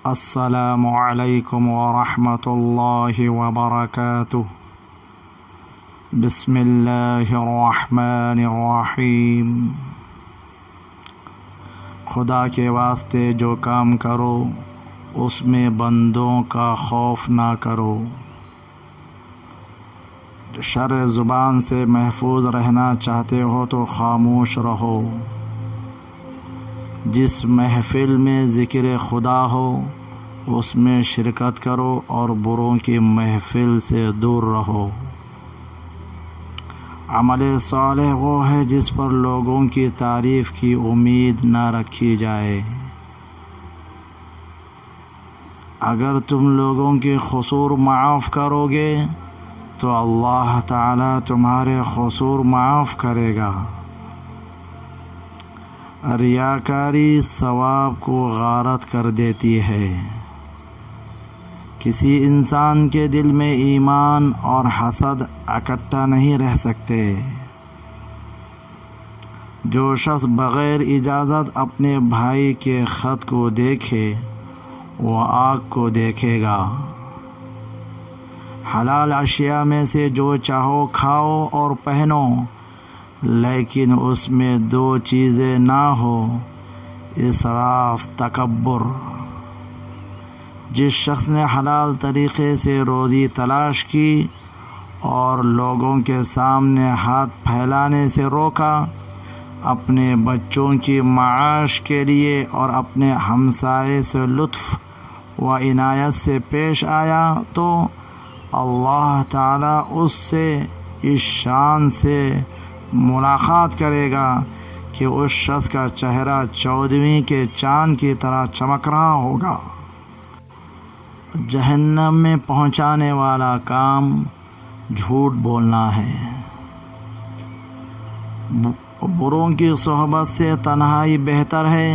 السلام علیکم ورحمۃ اللہ وبرکاتہ۔ بسم اللہ الرحمن الرحیم۔ خدا کے واسطے جو کام کرو اس میں بندوں کا خوف نہ کرو۔ شر زبان سے محفوظ رہنا چاہتے ہو تو خاموش رہو۔ جس محفل میں ذکر خدا ہو اس میں شرکت کرو اور بروں کی محفل سے دور رہو۔ عمل صالح وہ ہے جس پر لوگوں کی تعریف کی امید نہ رکھی جائے۔ اگر تم لوگوں کے قصور معاف کرو گے تو اللہ تعالی تمہارے قصور معاف کرے گا۔ ریاکاری ثواب کو غارت کر دیتی ہے۔ کسی انسان کے دل میں ایمان اور حسد اکٹھا نہیں رہ سکتے۔ جو شخص بغیر اجازت اپنے بھائی کے خط کو دیکھے وہ آگ کو دیکھے گا۔ حلال اشیاء میں سے جو چاہو کھاؤ اور پہنو، لیکن اس میں دو چیزیں نہ ہو: اسراف، تکبر۔ جس شخص نے حلال طریقے سے روزی تلاش کی اور لوگوں کے سامنے ہاتھ پھیلانے سے روکا، اپنے بچوں کی معاش کے لیے اور اپنے ہمسائے سے لطف و عنایت سے پیش آیا، تو اللہ تعالیٰ اس سے اس شان سے ملاقات کرے گا کہ اس شخص کا چہرہ 14ویں کے چاند کی طرح چمک رہا ہوگا۔ جہنم میں پہنچانے والا کام جھوٹ بولنا ہے۔ بروں کی صحبت سے تنہائی بہتر ہے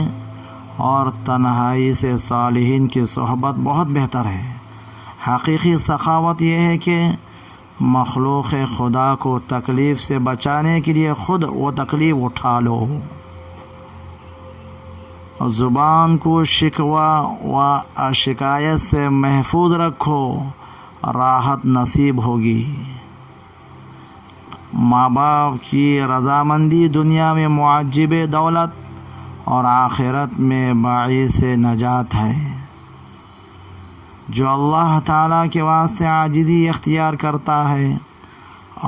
اور تنہائی سے صالحین کی صحبت بہت بہتر ہے۔ حقیقی سخاوت یہ ہے کہ مخلوق خدا کو تکلیف سے بچانے کے لیے خود وہ تکلیف اٹھا لو۔ زبان کو شکوہ و شکایت سے محفوظ رکھو، راحت نصیب ہوگی۔ ماں باپ کی رضامندی دنیا میں معجب دولت اور آخرت میں باعث نجات ہے۔ جو اللہ تعالیٰ کے واسطے عاجزی اختیار کرتا ہے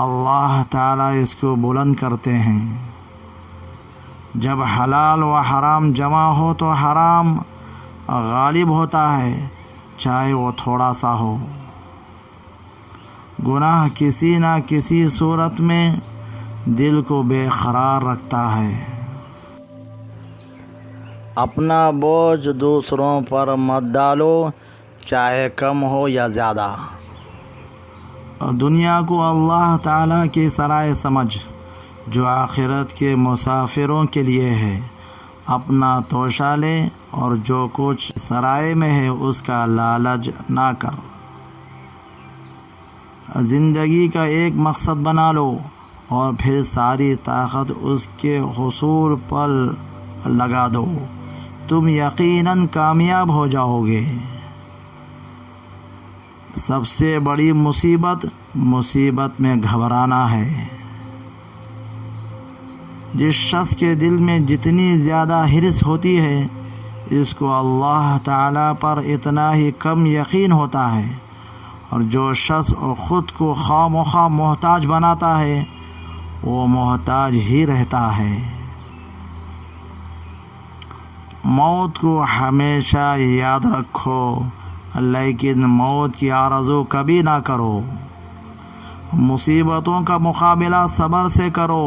اللہ تعالیٰ اس کو بلند کرتے ہیں۔ جب حلال و حرام جمع ہو تو حرام غالب ہوتا ہے، چاہے وہ تھوڑا سا ہو۔ گناہ کسی نہ کسی صورت میں دل کو بے قرار رکھتا ہے۔ اپنا بوجھ دوسروں پر مت ڈالو، چاہے کم ہو یا زیادہ۔ دنیا کو اللہ تعالیٰ کی سرائے سمجھ جو آخرت کے مسافروں کے لیے ہے۔ اپنا توشہ لے اور جو کچھ سرائے میں ہے اس کا لالچ نہ کر۔ زندگی کا ایک مقصد بنا لو اور پھر ساری طاقت اس کے حصول پر لگا دو، تم یقیناً کامیاب ہو جاؤ گے۔ سب سے بڑی مصیبت میں گھبرانا ہے۔ جس شخص کے دل میں جتنی زیادہ حرص ہوتی ہے اس کو اللہ تعالیٰ پر اتنا ہی کم یقین ہوتا ہے، اور جو شخص خود کو خواہ مخواہ محتاج بناتا ہے وہ محتاج ہی رہتا ہے۔ موت کو ہمیشہ یاد رکھو، لیکن موت کی آرزو کبھی نہ کرو۔ مصیبتوں کا مقابلہ صبر سے کرو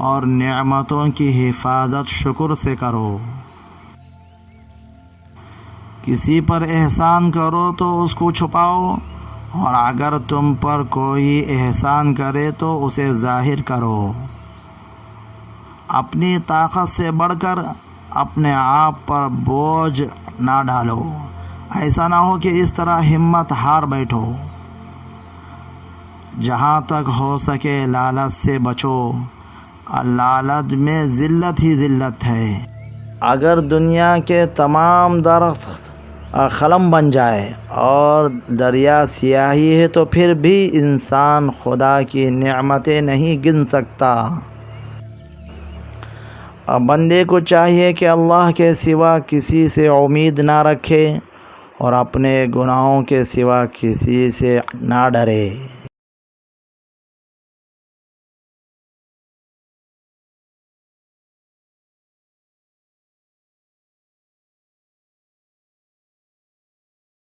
اور نعمتوں کی حفاظت شکر سے کرو۔ کسی پر احسان کرو تو اس کو چھپاؤ، اور اگر تم پر کوئی احسان کرے تو اسے ظاہر کرو۔ اپنی طاقت سے بڑھ کر اپنے آپ پر بوجھ نہ ڈالو، ایسا نہ ہو کہ اس طرح ہمت ہار بیٹھو۔ جہاں تک ہو سکے لالچ سے بچو، لالچ میں ذلت ہی ذلت ہے۔ اگر دنیا کے تمام درخت قلم بن جائے اور دریا سیاہی ہے تو پھر بھی انسان خدا کی نعمتیں نہیں گن سکتا۔ بندے کو چاہیے کہ اللہ کے سوا کسی سے امید نہ رکھے اور اپنے گناہوں کے سوا کسی سے نہ ڈرے۔